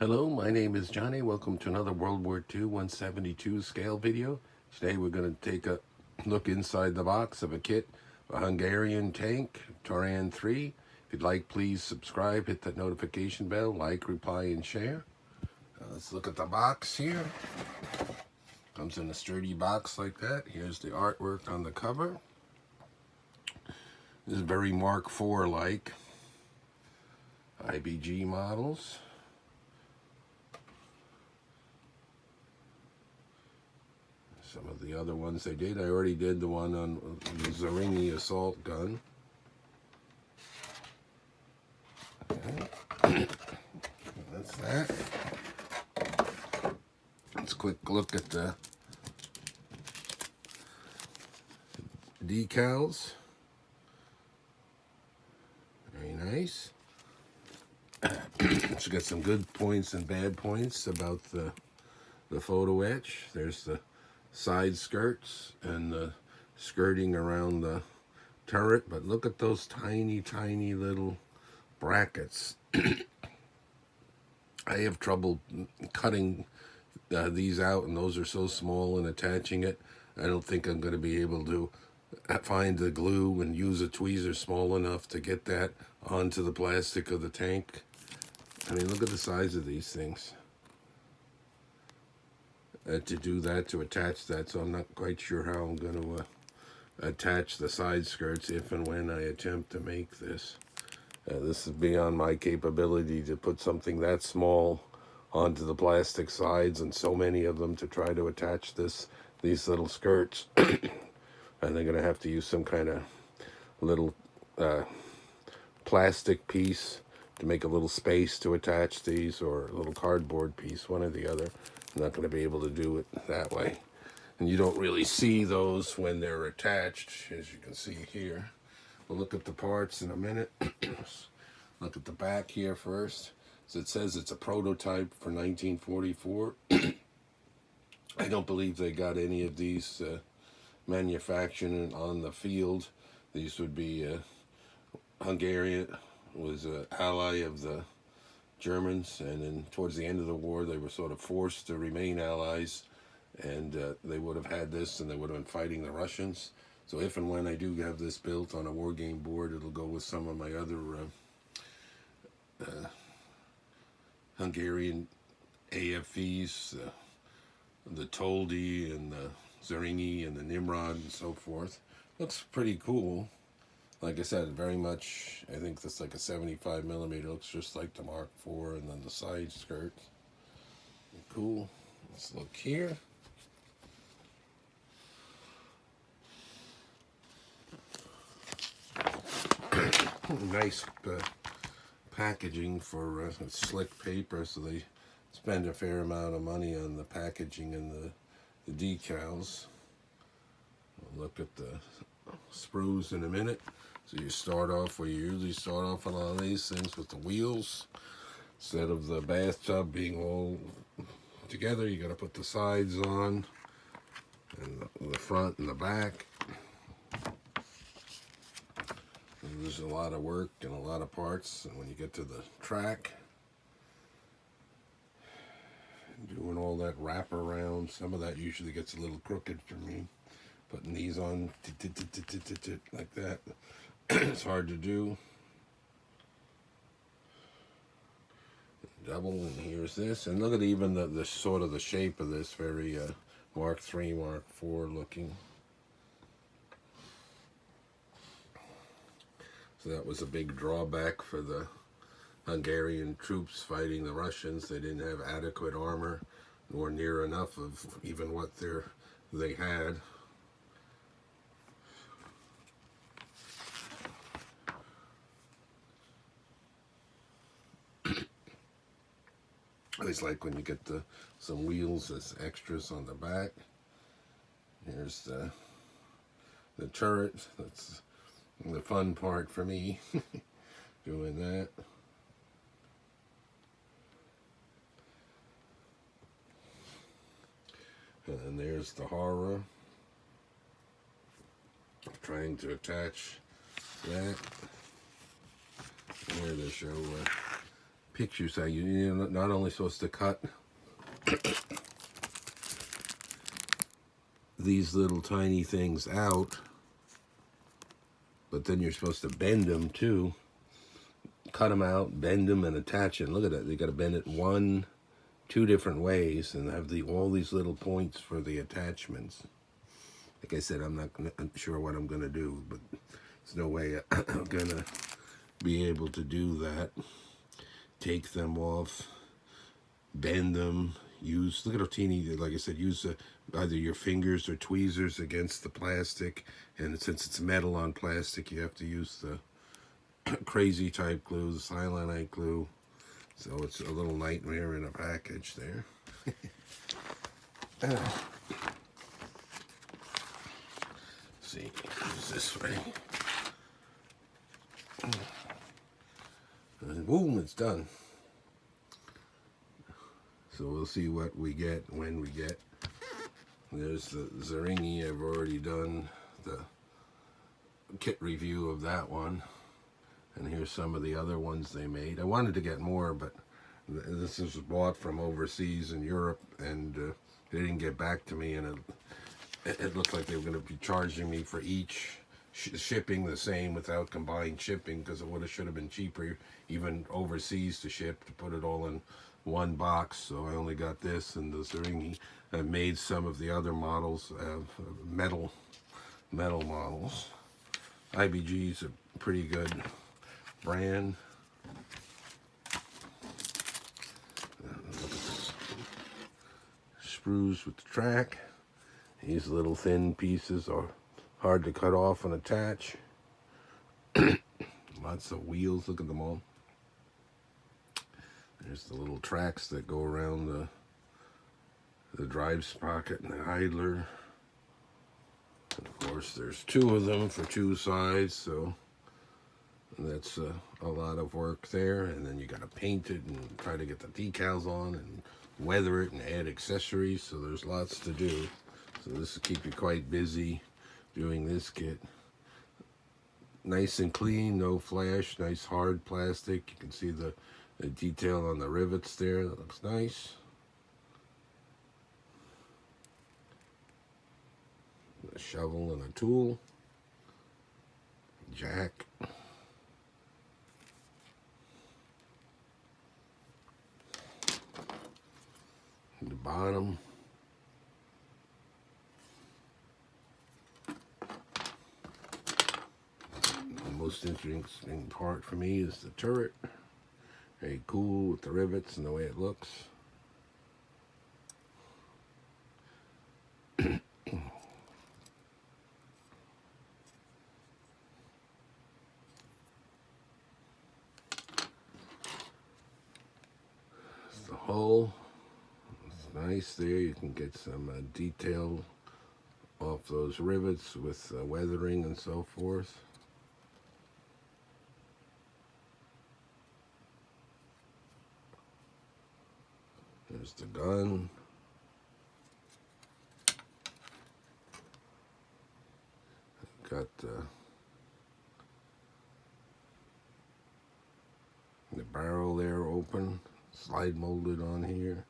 Hello, my name is Johnny. Welcome to another World War II 172 scale video. Today we're going to take a look inside the box of a kit, a Hungarian tank, Turan 3. If you'd like, please subscribe, hit that notification bell, like, reply, and share. Let's look at the box here. Comes in a sturdy box like that. Here's the artwork on the cover. This is very Mark IV-like. IBG models. Some of the other ones they did. I already did the one on the WWII assault gun. Okay. That's that. Let's quick look at the decals. Very nice. It's got some good points and bad points about the photo etch. There's the side skirts and the skirting around the turret, but look at those tiny little brackets. I have trouble cutting these out, and those are so small, and attaching it. I don't think I'm going to be able to find the glue and use a tweezer small enough to get that onto the plastic of the tank. I mean, look at the size of these things. To do that, to attach that, so I'm not quite sure how I'm going to attach the side skirts if and when I attempt to make this. This is beyond my capability to put something that small onto the plastic sides, and so many of them, to try to attach these little skirts. And they're going to have to use some kind of little plastic piece to make a little space to attach these, or a little cardboard piece, one or the other. I'm not going to be able to do it that way. And you don't really see those when they're attached, as you can see here. We'll look at the parts in a minute. Look at the back here first. So it says it's a prototype for 1944. I don't believe they got any of these manufactured on the field. These would be Hungarian was an ally of the Germans, and then towards the end of the war they were sort of forced to remain allies, and they would have had this, and they would have been fighting the Russians. So if and when I do have this built on a war game board, it'll go with some of my other Hungarian AFVs, the Toldi and the Zeringi and the Nimrod and so forth. Looks pretty cool. Like I said, very much, I think that's like a 75mm. Looks just like the Mark IV, and then the side skirts. Cool. Let's look here. Nice packaging for slick paper, so they spend a fair amount of money on the packaging and the decals. We'll look at the sprues in a minute. So you start off where you usually start off on all these things, with the wheels. Instead of the bathtub being all together, you got to put the sides on, and the front and the back. And there's a lot of work and a lot of parts, and when you get to the track, doing all that wrap around, some of that usually gets a little crooked for me. Putting these on like that, it's hard to do. Double, and here's this, and look at even the sort of the shape of this, very Mark III, Mark IV looking. So that was a big drawback for the Hungarian troops fighting the Russians. They didn't have adequate armor, nor near enough of even what they had. It's like when you get some wheels as extras on the back. Here's the turret. That's the fun part for me, doing that. And there's the horror. Trying to attach that. Here they show pictures how you're not only supposed to cut these little tiny things out, but then you're supposed to bend them too. Cut them out, bend them, and attach it. Look at that. You got to bend it two different ways, and have all these little points for the attachments. Like I said, I'm not sure what I'm gonna do, but there's no way I'm gonna be able to do that. Take them off, bend them, look at how teeny, like I said, use either your fingers or tweezers against the plastic, and since it's metal on plastic, you have to use the crazy type glue, the Silonite glue, so it's a little nightmare in a package there. See, use this way. And boom, it's done. So we'll see what we get when we get. There's the Zeringi. I've already done the kit review of that one. And here's some of the other ones they made. I wanted to get more, but this was bought from overseas in Europe, and they didn't get back to me, and it looked like they were going to be charging me for each shipping the same without combined shipping, because it should have been cheaper even overseas to ship, to put it all in one box. So I only got this and the Zeringi. I made some of the other models of metal models. IBG is a pretty good brand. Look at this. Sprues with the track. These little thin pieces are hard to cut off and attach. Lots of wheels, look at them all. There's the little tracks that go around the drive sprocket and the idler. And of course, there's two of them for two sides, so that's a lot of work there. And then you got to paint it and try to get the decals on and weather it and add accessories, so there's lots to do. So this will keep you quite busy doing this kit. Nice and clean, no flash, nice hard plastic. You can see the detail on the rivets there. That looks nice. A shovel and a tool. Jack. The bottom. The most interesting part for me is the turret. Very cool with the rivets and the way it looks. The hull. It's nice there. You can get some detail off those rivets with weathering and so forth. There's the gun. Got the barrel there open, slide molded on here.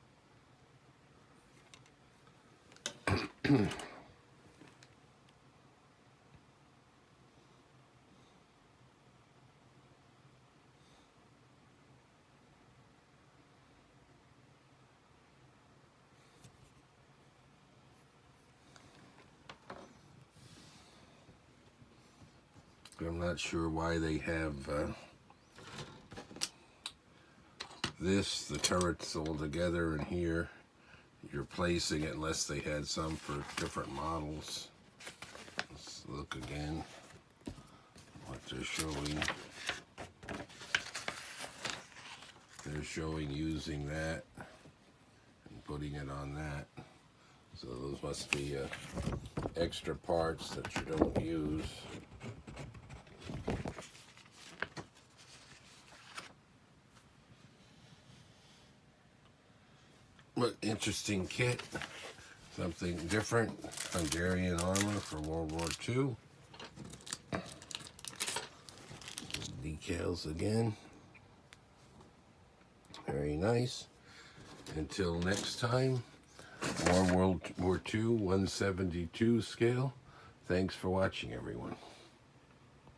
I'm not sure why they have the turrets all together, and here you're placing it unless they had some for different models. Let's look again what they're showing. They're showing using that and putting it on that. So those must be extra parts that you don't use. What interesting kit. Something different. Hungarian armor for World War II. Decals again. Very nice. Until next time, more World War II 1/72 scale. Thanks for watching, everyone.